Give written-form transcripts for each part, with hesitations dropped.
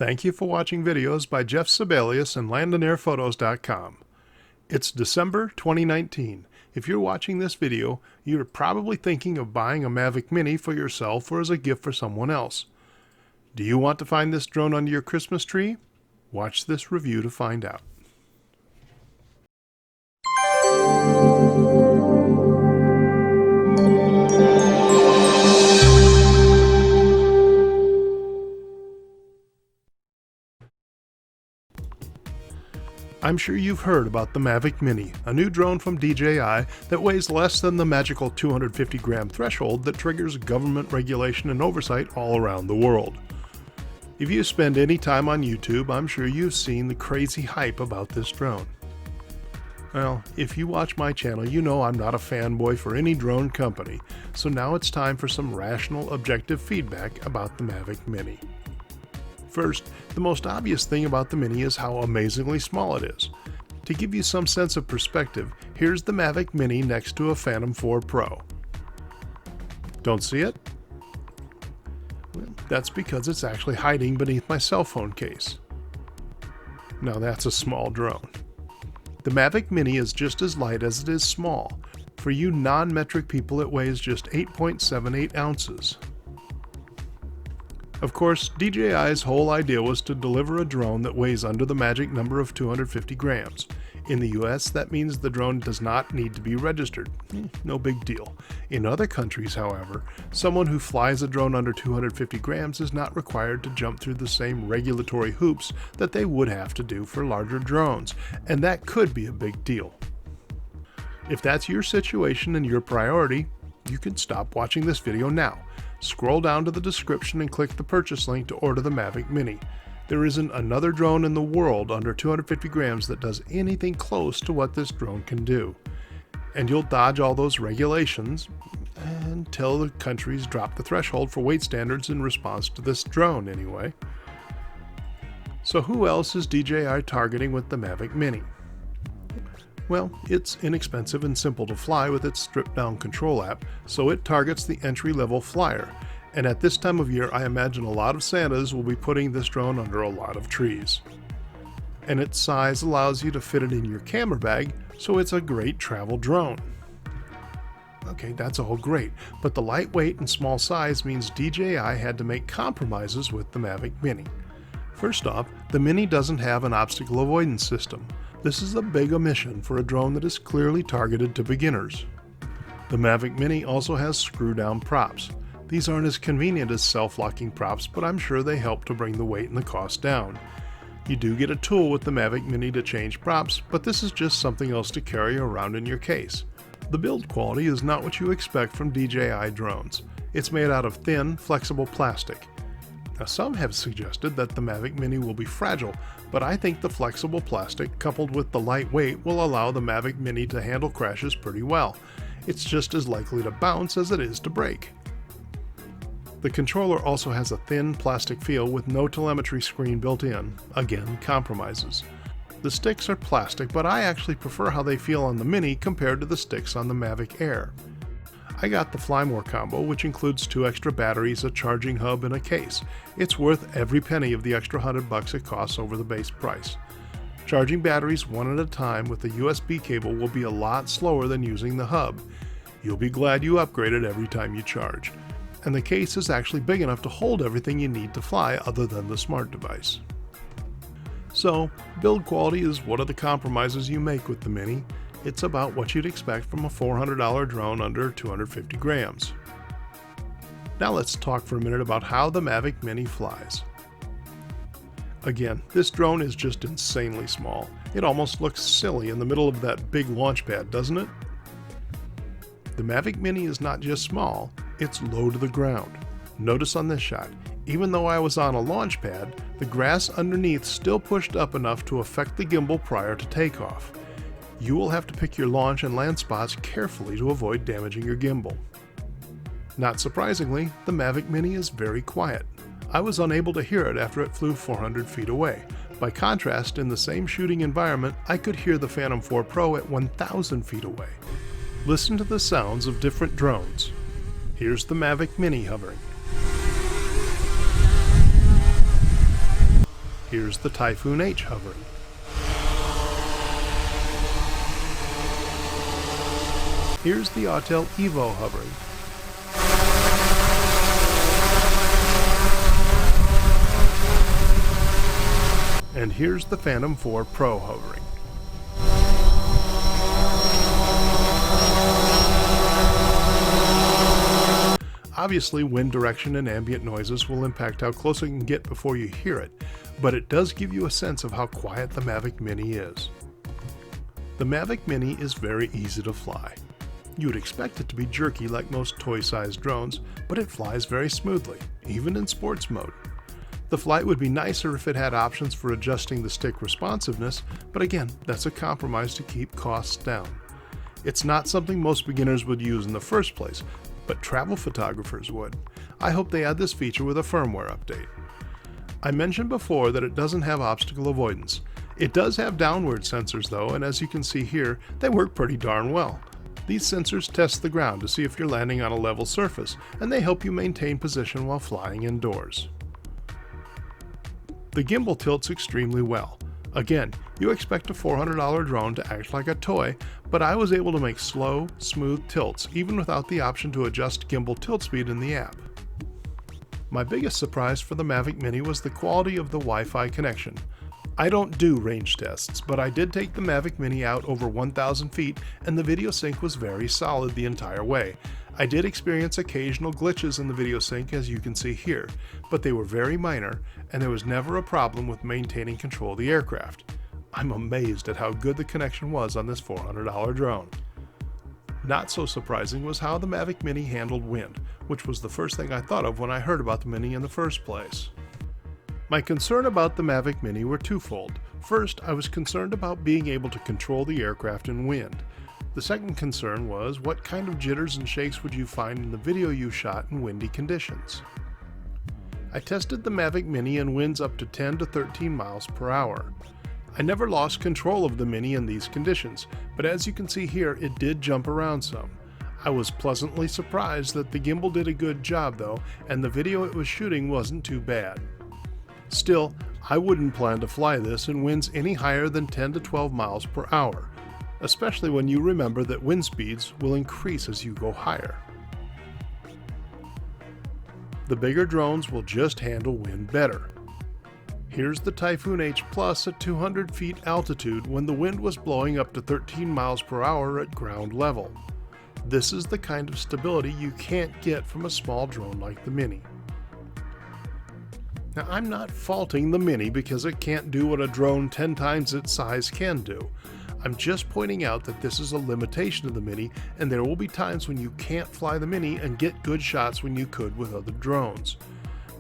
Thank you for watching videos by Jeff Sibelius and landonairphotos.com. It's December 2019. If you're watching this video, you're probably thinking of buying a Mavic Mini for yourself or as a gift for someone else. Do you want to find this drone under your Christmas tree? Watch this review to find out. I'm sure you've heard about the Mavic Mini, a new drone from DJI that weighs less than the magical 250-gram threshold that triggers government regulation and oversight all around the world. If you spend any time on YouTube, I'm sure you've seen the crazy hype about this drone. Well, if you watch my channel, you know I'm not a fanboy for any drone company, so now it's time for some rational, objective feedback about the Mavic Mini. First, the most obvious thing about the Mini is how amazingly small it is. To give you some sense of perspective, here's the Mavic Mini next to a Phantom 4 Pro. Don't see it? Well, that's because it's actually hiding beneath my cell phone case. Now that's a small drone. The Mavic Mini is just as light as it is small. For you non-metric people, it weighs just 8.78 ounces. Of course, DJI's whole idea was to deliver a drone that weighs under the magic number of 250 grams. In the US, that means the drone does not need to be registered. No big deal. In other countries, however, someone who flies a drone under 250 grams is not required to jump through the same regulatory hoops that they would have to do for larger drones, and that could be a big deal. If that's your situation and your priority, you can stop watching this video now. Scroll down to the description and click the purchase link to order the Mavic Mini. There isn't another drone in the world under 250 grams that does anything close to what this drone can do. And you'll dodge all those regulations until the countries drop the threshold for weight standards in response to this drone anyway. So who else is DJI targeting with the Mavic Mini? Well, it's inexpensive and simple to fly with its stripped-down control app, so it targets the entry-level flyer. And at this time of year, I imagine a lot of Santas will be putting this drone under a lot of trees. And its size allows you to fit it in your camera bag, so it's a great travel drone. Okay, that's all great, but the lightweight and small size means DJI had to make compromises with the Mavic Mini. First off, the Mini doesn't have an obstacle avoidance system. This is a big omission for a drone that is clearly targeted to beginners. The Mavic Mini also has screw-down props. These aren't as convenient as self-locking props, but I'm sure they help to bring the weight and the cost down. You do get a tool with the Mavic Mini to change props, but this is just something else to carry around in your case. The build quality is not what you expect from DJI drones. It's made out of thin, flexible plastic. Now, some have suggested that the Mavic Mini will be fragile, but I think the flexible plastic coupled with the light weight will allow the Mavic Mini to handle crashes pretty well. It's just as likely to bounce as it is to break. The controller also has a thin plastic feel with no telemetry screen built in, again compromises. The sticks are plastic, but I actually prefer how they feel on the Mini compared to the sticks on the Mavic Air. I got the Fly More combo, which includes 2 extra batteries, a charging hub, and a case. It's worth every penny of the extra $100 it costs over the base price. Charging batteries one at a time with a USB cable will be a lot slower than using the hub. You'll be glad you upgraded every time you charge. And the case is actually big enough to hold everything you need to fly other than the smart device. So, build quality is one of the compromises you make with the Mini. It's about what you'd expect from a $400 drone under 250 grams. Now let's talk for a minute about how the Mavic Mini flies. Again, this drone is just insanely small. It almost looks silly in the middle of that big launch pad, doesn't it? The Mavic Mini is not just small, it's low to the ground. Notice on this shot, even though I was on a launch pad, the grass underneath still pushed up enough to affect the gimbal prior to takeoff. You will have to pick your launch and land spots carefully to avoid damaging your gimbal. Not surprisingly, the Mavic Mini is very quiet. I was unable to hear it after it flew 400 feet away. By contrast, in the same shooting environment, I could hear the Phantom 4 Pro at 1,000 feet away. Listen to the sounds of different drones. Here's the Mavic Mini hovering. Here's the Typhoon H hovering. Here's the Autel Evo hovering. And here's the Phantom 4 Pro hovering. Obviously, wind direction and ambient noises will impact how close it can get before you hear it, but it does give you a sense of how quiet the Mavic Mini is. The Mavic Mini is very easy to fly. You would expect it to be jerky like most toy-sized drones, but it flies very smoothly, even in sports mode. The flight would be nicer if it had options for adjusting the stick responsiveness, but again, that's a compromise to keep costs down. It's not something most beginners would use in the first place, but travel photographers would. I hope they add this feature with a firmware update. I mentioned before that it doesn't have obstacle avoidance. It does have downward sensors though, and as you can see here, they work pretty darn well. These sensors test the ground to see if you're landing on a level surface, and they help you maintain position while flying indoors. The gimbal tilts extremely well. Again, you expect a $400 drone to act like a toy, but I was able to make slow, smooth tilts even without the option to adjust gimbal tilt speed in the app. My biggest surprise for the Mavic Mini was the quality of the Wi-Fi connection. I don't do range tests, but I did take the Mavic Mini out over 1,000 feet and the video sync was very solid the entire way. I did experience occasional glitches in the video sync as you can see here, but they were very minor and there was never a problem with maintaining control of the aircraft. I'm amazed at how good the connection was on this $400 drone. Not so surprising was how the Mavic Mini handled wind, which was the first thing I thought of when I heard about the Mini in the first place. My concern about the Mavic Mini were twofold. First, I was concerned about being able to control the aircraft in wind. The second concern was what kind of jitters and shakes would you find in the video you shot in windy conditions. I tested the Mavic Mini in winds up to 10 to 13 miles per hour. I never lost control of the Mini in these conditions, but as you can see here, it did jump around some. I was pleasantly surprised that the gimbal did a good job though, and the video it was shooting wasn't too bad. Still, I wouldn't plan to fly this in winds any higher than 10 to 12 miles per hour, especially when you remember that wind speeds will increase as you go higher. The bigger drones will just handle wind better. Here's the Typhoon H Plus at 200 feet altitude when the wind was blowing up to 13 miles per hour at ground level. This is the kind of stability you can't get from a small drone like the Mini. Now, I'm not faulting the Mini because it can't do what a drone 10 times its size can do. I'm just pointing out that this is a limitation of the Mini, and there will be times when you can't fly the Mini and get good shots when you could with other drones.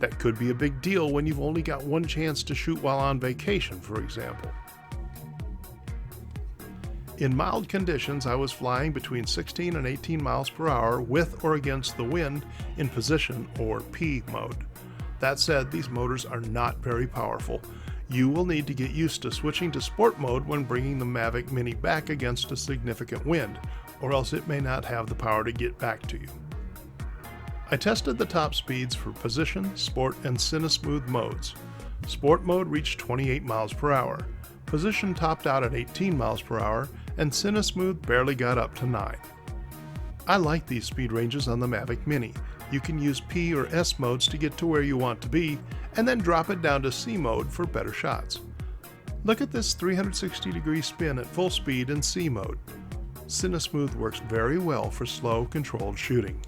That could be a big deal when you've only got one chance to shoot while on vacation, for example. In mild conditions, I was flying between 16 and 18 miles per hour with or against the wind in position or P mode. That said, these motors are not very powerful. You will need to get used to switching to sport mode when bringing the Mavic Mini back against a significant wind, or else it may not have the power to get back to you. I tested the top speeds for position, sport, and CineSmooth modes. Sport mode reached 28 miles per hour, position topped out at 18 miles per hour, and CineSmooth barely got up to 9. I like these speed ranges on the Mavic Mini. You can use P or S modes to get to where you want to be, and then drop it down to C mode for better shots. Look at this 360-degree spin at full speed in C mode. CineSmooth works very well for slow, controlled shooting.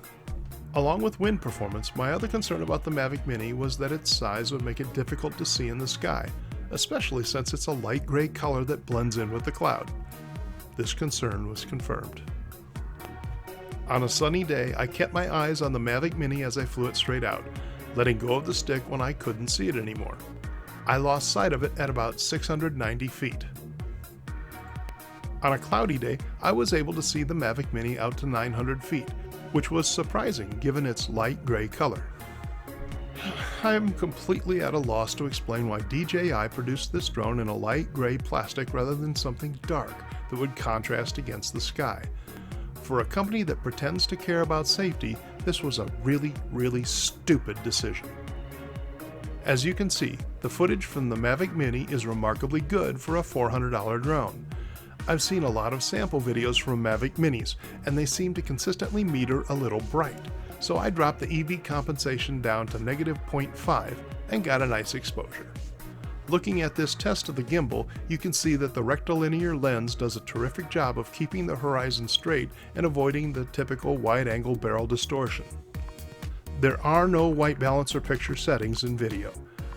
Along with wind performance, my other concern about the Mavic Mini was that its size would make it difficult to see in the sky, especially since it's a light gray color that blends in with the cloud. This concern was confirmed. On a sunny day, I kept my eyes on the Mavic Mini as I flew it straight out, letting go of the stick when I couldn't see it anymore. I lost sight of it at about 690 feet. On a cloudy day, I was able to see the Mavic Mini out to 900 feet, which was surprising given its light gray color. I'm completely at a loss to explain why DJI produced this drone in a light gray plastic rather than something dark that would contrast against the sky. For a company that pretends to care about safety, this was a really, really stupid decision. As you can see, the footage from the Mavic Mini is remarkably good for a $400 drone. I've seen a lot of sample videos from Mavic Minis, and they seem to consistently meter a little bright, so I dropped the EV compensation down to -0.5 and got a nice exposure. Looking at this test of the gimbal, you can see that the rectilinear lens does a terrific job of keeping the horizon straight and avoiding the typical wide-angle barrel distortion. There are no white balance or picture settings in video.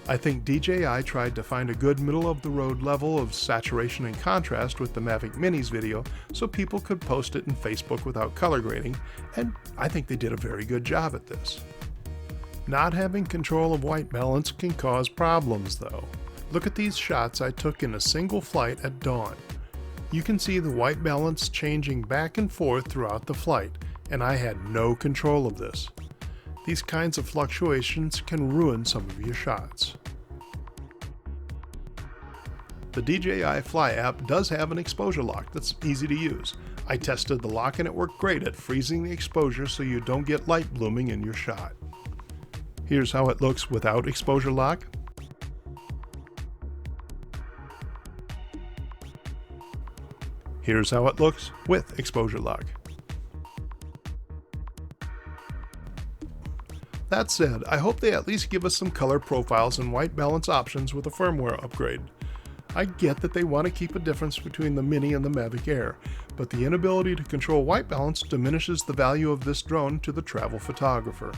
I think DJI tried to find a good middle-of-the-road level of saturation and contrast with the Mavic Mini's video so people could post it in Facebook without color grading, and I think they did a very good job at this. Not having control of white balance can cause problems though. Look at these shots I took in a single flight at dawn. You can see the white balance changing back and forth throughout the flight, and I had no control of this. These kinds of fluctuations can ruin some of your shots. The DJI Fly app does have an exposure lock that's easy to use. I tested the lock and it worked great at freezing the exposure so you don't get light blooming in your shot. Here's how it looks without exposure lock. Here's how it looks with exposure lock. That said, I hope they at least give us some color profiles and white balance options with a firmware upgrade. I get that they want to keep a difference between the Mini and the Mavic Air, but the inability to control white balance diminishes the value of this drone to the travel photographer.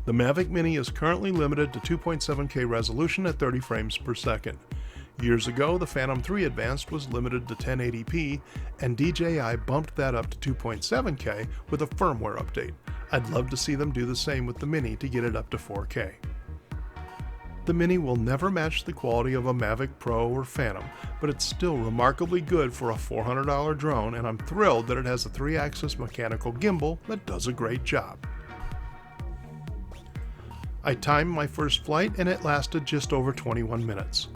The Mavic Mini is currently limited to 2.7K resolution at 30 frames per second. Years ago, the Phantom 3 Advanced was limited to 1080p, and DJI bumped that up to 2.7K with a firmware update. I'd love to see them do the same with the Mini to get it up to 4K. The Mini will never match the quality of a Mavic Pro or Phantom, but it's still remarkably good for a $400 drone, and I'm thrilled that it has a 3-axis mechanical gimbal that does a great job. I timed my first flight and it lasted just over 21 minutes.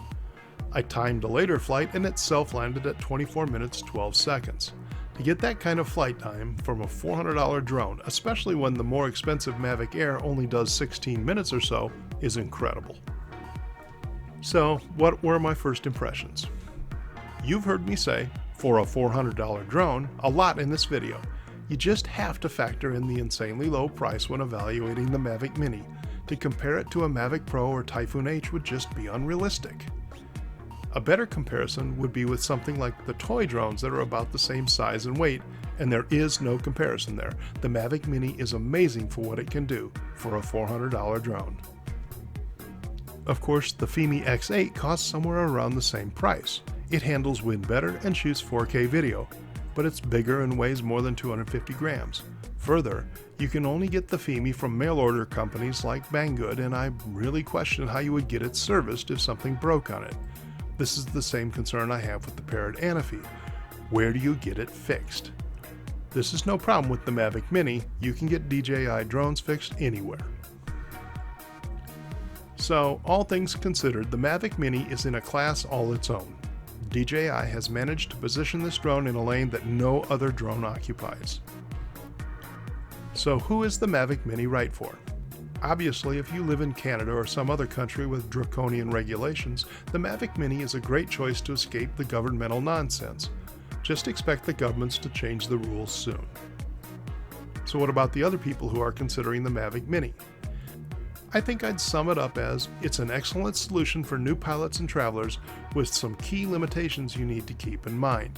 I timed a later flight and it self-landed at 24 minutes 12 seconds. To get that kind of flight time from a $400 drone, especially when the more expensive Mavic Air only does 16 minutes or so, is incredible. So, what were my first impressions? You've heard me say, for a $400 drone, a lot in this video. You just have to factor in the insanely low price when evaluating the Mavic Mini. To compare it to a Mavic Pro or Typhoon H would just be unrealistic. A better comparison would be with something like the toy drones that are about the same size and weight, and there is no comparison there. The Mavic Mini is amazing for what it can do for a $400 drone. Of course, the FIMI X8 costs somewhere around the same price. It handles wind better and shoots 4K video, but it's bigger and weighs more than 250 grams. Further, you can only get the FIMI from mail-order companies like Banggood, and I really question how you would get it serviced if something broke on it. This is the same concern I have with the Parrot Anafi. Where do you get it fixed? This is no problem with the Mavic Mini. You can get DJI drones fixed anywhere. So, all things considered, the Mavic Mini is in a class all its own. DJI has managed to position this drone in a lane that no other drone occupies. So who is the Mavic Mini right for? Obviously, if you live in Canada or some other country with draconian regulations, the Mavic Mini is a great choice to escape the governmental nonsense. Just expect the governments to change the rules soon. So what about the other people who are considering the Mavic Mini? I think I'd sum it up as, it's an excellent solution for new pilots and travelers with some key limitations you need to keep in mind.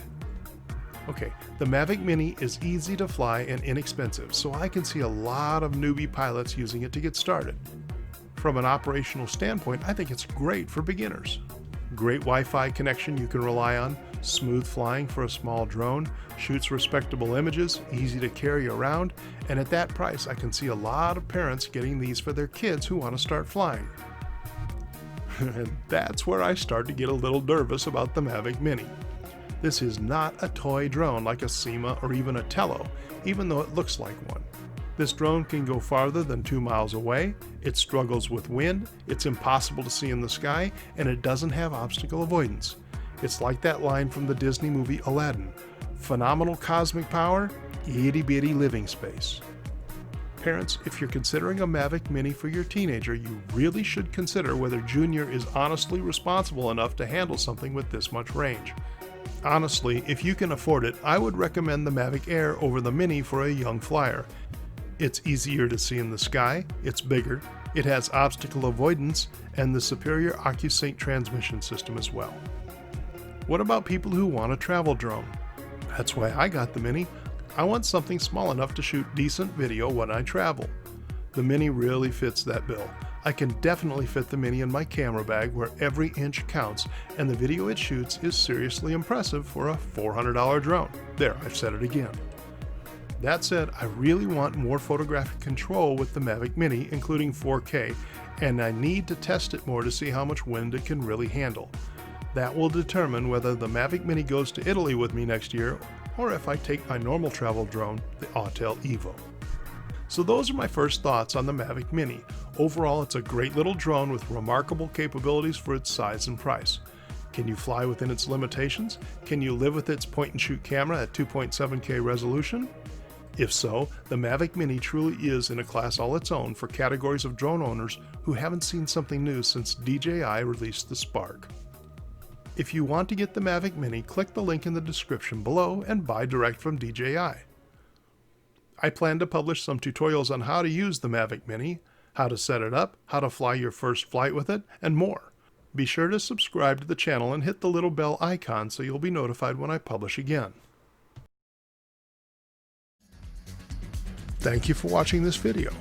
Okay, the Mavic Mini is easy to fly and inexpensive, so I can see a lot of newbie pilots using it to get started. From an operational standpoint, I think it's great for beginners. Great Wi-Fi connection you can rely on, smooth flying for a small drone, shoots respectable images, easy to carry around, and at that price I can see a lot of parents getting these for their kids who want to start flying. And that's where I start to get a little nervous about the Mavic Mini. This is not a toy drone like a Sima or even a Tello, even though it looks like one. This drone can go farther than 2 miles away, it struggles with wind, it's impossible to see in the sky, and it doesn't have obstacle avoidance. It's like that line from the Disney movie Aladdin, phenomenal cosmic power, itty bitty living space. Parents, if you're considering a Mavic Mini for your teenager, you really should consider whether Junior is honestly responsible enough to handle something with this much range. Honestly, if you can afford it, I would recommend the Mavic Air over the Mini for a young flyer. It's easier to see in the sky, it's bigger, it has obstacle avoidance, and the superior OcuSync transmission system as well. What about people who want a travel drone? That's why I got the Mini. I want something small enough to shoot decent video when I travel. The Mini really fits that bill. I can definitely fit the Mini in my camera bag where every inch counts, and the video it shoots is seriously impressive for a $400 drone. There, I've said it again. That said, I really want more photographic control with the Mavic Mini, including 4K, and I need to test it more to see how much wind it can really handle. That will determine whether the Mavic Mini goes to Italy with me next year, or if I take my normal travel drone, the Autel Evo. So those are my first thoughts on the Mavic Mini. Overall, it's a great little drone with remarkable capabilities for its size and price. Can you fly within its limitations? Can you live with its point-and-shoot camera at 2.7K resolution? If so, the Mavic Mini truly is in a class all its own for categories of drone owners who haven't seen something new since DJI released the Spark. If you want to get the Mavic Mini, click the link in the description below and buy direct from DJI. I plan to publish some tutorials on how to use the Mavic Mini, how to set it up, how to fly your first flight with it, and more. Be sure to subscribe to the channel and hit the little bell icon so you'll be notified when I publish again. Thank you for watching this video.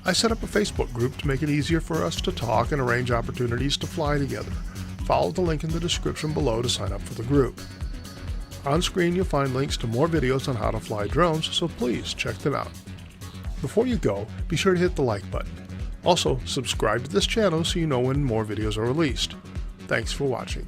I set up a Facebook group to make it easier for us to talk and arrange opportunities to fly together. Follow the link in the description below to sign up for the group. On screen you'll find links to more videos on how to fly drones, so please check them out. Before you go, be sure to hit the like button. Also, subscribe to this channel so you know when more videos are released. Thanks for watching.